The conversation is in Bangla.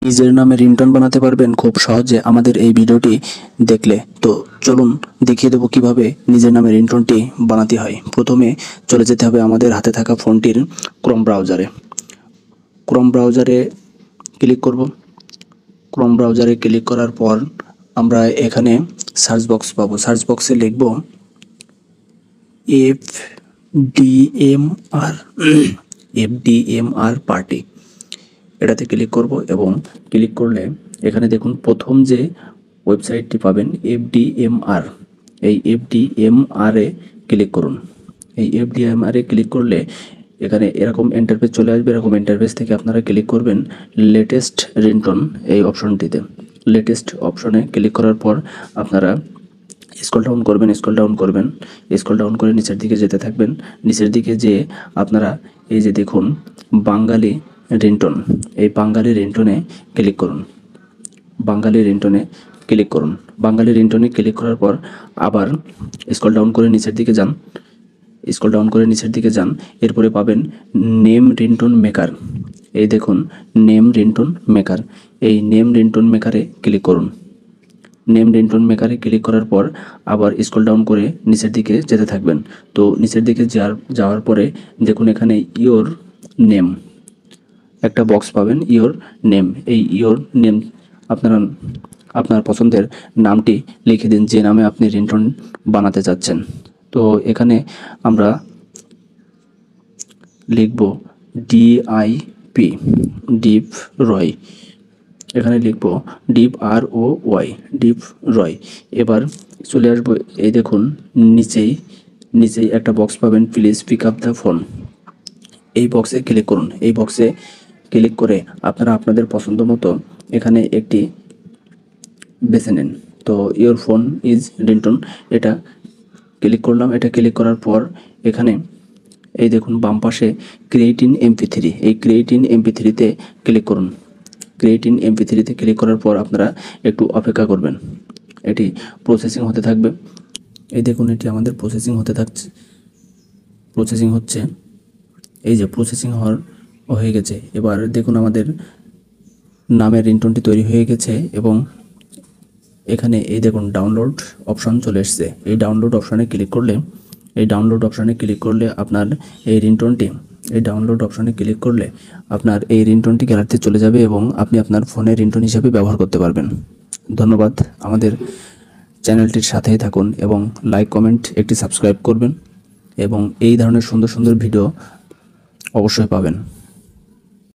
নিজের নামে রিংটোন বানাতে পারবেন খুব সহজে আমাদের এই ভিডিওটি দেখলে। তো চলুন দেখিয়ে দেবো কিভাবে নিজের নামে রিংটোনটি বানাতে হয়। প্রথমে চলে যেতে হবে আমাদের হাতে থাকা ফোনটির ক্রোম ব্রাউজারে। ক্রোম ব্রাউজারে ক্লিক করব। ক্রোম ব্রাউজারে ক্লিক করার পর আমরা এখানে সার্চ বক্স পাবো। সার্চ বক্সে লিখব FDMR FDMR পার্টি। এটাতে ক্লিক করব এবং ক্লিক করলে এখানে দেখুন প্রথম যে ওয়েবসাইটটি পাবেন FDMR, এই FDMR এ ক্লিক করুন। এই FDMR এ ক্লিক করলে এখানে এরকম ইন্টারফেস চলে আসবে। এরকম ইন্টারফেস থেকে আপনারা ক্লিক করবেন লেটেস্ট রিংটোন এই অপশনটিতে। লেটেস্ট অপশনে ক্লিক করার পর আপনারা স্ক্রল ডাউন করে নিচের দিকে যেতে থাকবেন। নিচের দিকে যে আপনারা এই যে দেখুন বাঙালি রিংটোন, এই বাঙালি রিংটোনে ক্লিক করুন। বাঙালি রিংটোনে ক্লিক করুন। বাঙালি রিংটোনে ক্লিক করার পর আবার স্ক্রল ডাউন করে নিচের দিকে যান। এরপরে পাবেন নেম রিংটোন মেকার। এই দেখুন নেম রিংটোন মেকার, এই নেম রিংটোন মেকারে ক্লিক করুন। নেম রিংটোন মেকারে ক্লিক করার পর আবার স্ক্রল ডাউন করে নিচের দিকে যেতে থাকবেন। তো নিচের দিকে যাওয়ার পরে দেখুন এখানে ইওর নেম একটা বক্স পাবেন, ইওর নেম। এই ইওর নেম আপনার পছন্দের নামটি লিখে দিন, যে নামে আপনি রিংটোন বানাতে চাচ্ছেন। তো এখানে আমরা লিখব DIP, ডিপ রয়। এখানে লিখব ডিপ ROY, ডিপ রয়। এবার চলে আসবো, এই দেখুন নিচেই একটা বক্স পাবেন, please pick up the phone. এই বক্সে ক্লিক করুন। এই বক্সে ক্লিক করে আপনারা আপনাদের পছন্দ মতো এখানে একটি বেছে নেন। তো ইওর ফোন ইজ রিংটোন, এটা ক্লিক করলাম। এটা ক্লিক করার পর এখানে এই দেখুন বাম পাশে ক্রিয়েট ইন MP3, এই ক্রিয়েট ইন MP3-তে ক্লিক করুন। ক্রিয়েট ইন MP3-তে ক্লিক করার পর আপনারা একটু অপেক্ষা করবেন, এটি প্রসেসিং হতে থাকবে। এই দেখুন এটি আমাদের প্রসেসিং হচ্ছে। এই যে প্রসেসিং হয়ে গেছে। এবার দেখুন আমাদের নামের রিংটোনটি তৈরি হয়ে গেছে এবং এখানে এই দেখুন ডাউনলোড অপশন চলে এসেছে। এই ডাউনলোড অপশনে ক্লিক করলে আপনার এই রিংটোনটি গ্যালারিতে চলে যাবে এবং আপনি আপনার ফোনে রিংটোন হিসেবে ব্যবহার করতে পারবেন। ধন্যবাদ। আমাদের চ্যানেলটির সাথেই থাকুন এবং লাইক কমেন্ট একটি সাবস্ক্রাইব করবেন এবং এই ধরনের সুন্দর সুন্দর ভিডিও অবশ্যই পাবেন।